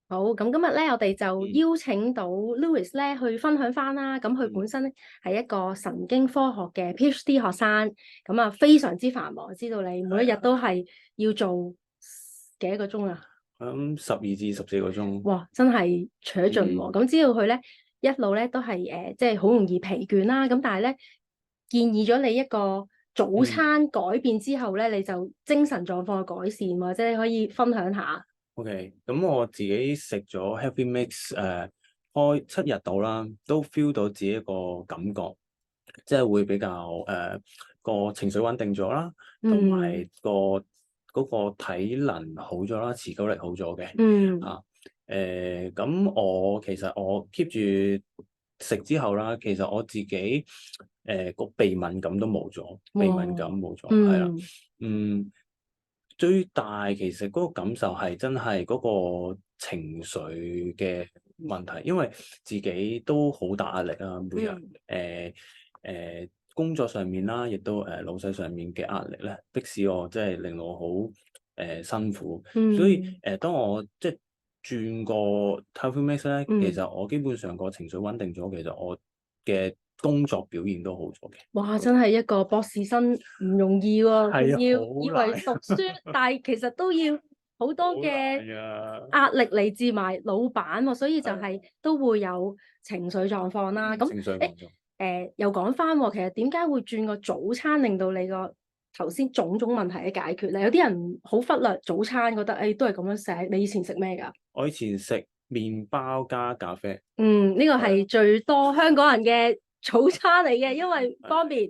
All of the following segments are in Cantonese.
好，咁今日咧，我哋就邀請到 Louis 咧去分享翻啦。咁佢本身咧係一個神經科學嘅 PhD 學生，咁啊非常之繁忙。知道你每一日都係要做幾多個鐘啊？咁12至14個鐘。哇，真係扯盡喎！咁知道佢咧一路咧都係即係好容易疲倦啦。咁但係咧建議咗你一個早餐改變之後咧，你就精神狀況嘅改善，或者你可以分享下。OK，咁我自己食咗 Healthy Mix 開7日到啦，都 feel 到自己一個感覺，即係會比較個情緒穩定咗啦，同埋嗰個體能好咗啦，持久力好咗嘅。咁我 keep 住食之後啦，其實我自己個鼻敏感都冇咗，鼻敏感冇咗，係啦，最大其實嗰個感受係真係嗰個情緒嘅問題，因為自己都好大壓力啊，每日工作上面啦，亦都老細上面嘅壓力咧，迫使我即係令我好辛苦，所以當我即係轉個 Healthy Mix 咧，其實我基本上個情緒穩定咗，其實我嘅工作表現都好咗嘅。哇！真係一個博士生唔容易喎，係啊，要好以為難讀書，但係其實都要好多嘅壓力嚟自埋老闆喎，所以就係都會有情緒狀況啦。咁情緒狀況。又講翻喎，其實點解會轉個早餐令到你個頭先種種問題嘅解決咧？有啲人好忽略早餐，覺得都係咁樣食。你以前食咩㗎？我以前食麵包加咖啡。呢個係最多香港人嘅早餐嚟嘅，因為方便。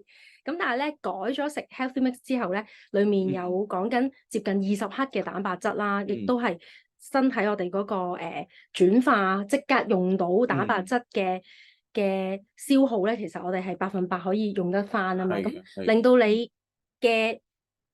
咁但係咧改咗食 Healthy Mix 之後咧，裡面有講緊接近20克嘅蛋白質啦，亦都係身體我哋嗰個轉化即刻用到蛋白質嘅消耗咧，其實我哋係100%可以用得翻啊嘛。咁令到你嘅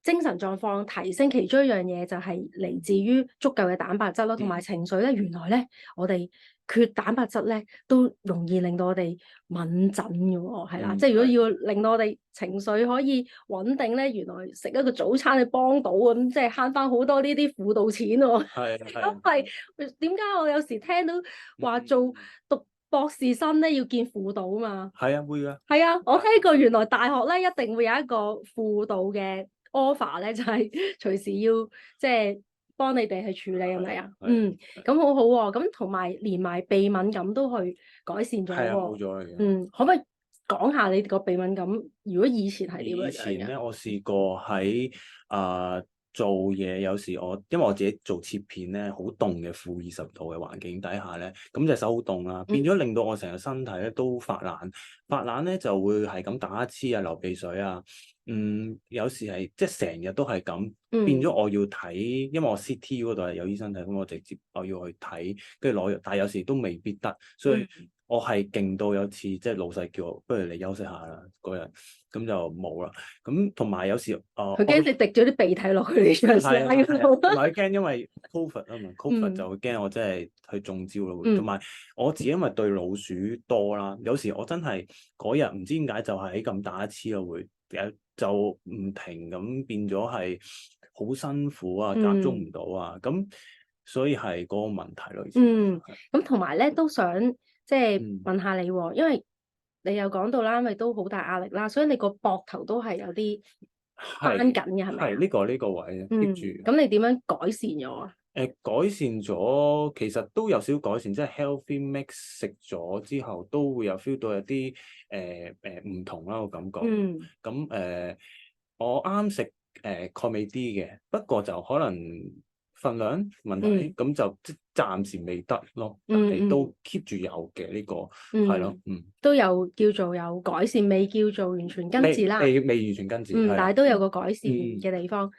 精神狀況提升，其中一樣嘢就係嚟自於足夠嘅蛋白質咯，同埋情緒咧。原來咧，我哋缺蛋白質咧，都容易令到我哋敏感嘅喎，係啦。即係如果要令到我哋情緒可以穩定咧，原來食一個早餐去幫到咁，即係慳翻好多呢啲輔導錢喎。因為點解我有時聽到話讀博士生咧要見輔導啊嘛？係啊，會㗎。係啊，我聽過原來大學咧一定會有一個輔導嘅 offer 咧，就係隨時要即係幫你哋去處理，係咪啊？咁好好喎，咁同埋連埋鼻敏感都去改善咗喎。係啊，冇咗嘅。可唔可以講下你個鼻敏感？如果以前係點樣？以前咧，我試過喺做嘢，有時因為我自己做切片咧，好凍嘅-20度嘅環境底下咧，咁隻手好凍啦，變咗令到我成個身體咧都發冷，發冷咧就會係咁打乞嗤啊、流鼻水啊，有時係即係成日都係咁，變咗我要睇，因為我 CT 嗰度係有醫生睇，咁我直接我要去睇，跟住攞藥，但係有時都未必得，所以我係勁到有次即係老細叫我，不如你休息下啦嗰日，咁就冇啦。咁同埋有時佢驚你滴咗啲鼻涕落去你張相度，同埋驚因為 Covid 啊嘛，Covid 就會驚我真係去中招咯。同埋我自己因為對老鼠多啦，有時我真係嗰日唔知點解就係咁打乞嗤咯，會就唔停咁變咗係好辛苦啊，集中唔到啊，咁所以係嗰個問題咯。咁同埋咧都想即係問下你喎，因為你有講到啦，因為都好大壓力啦，所以你個膊頭都係有啲繃緊嘅，係咪啊？係呢個位 keep 住。咁你點樣改善咗啊？改善咗，其實都有少少改善，即係 Healthy Mix 食咗之後，都會有 feel 到有啲唔同啦個感覺。咁我啱食鈣美 D 嘅，不過就可能份量問題，咁就即暫時未得咯。但係都 keep 住有嘅呢個，係咯，都有叫做有改善，未叫做完全根治啦。未完全根治，但係都有個改善嘅地方。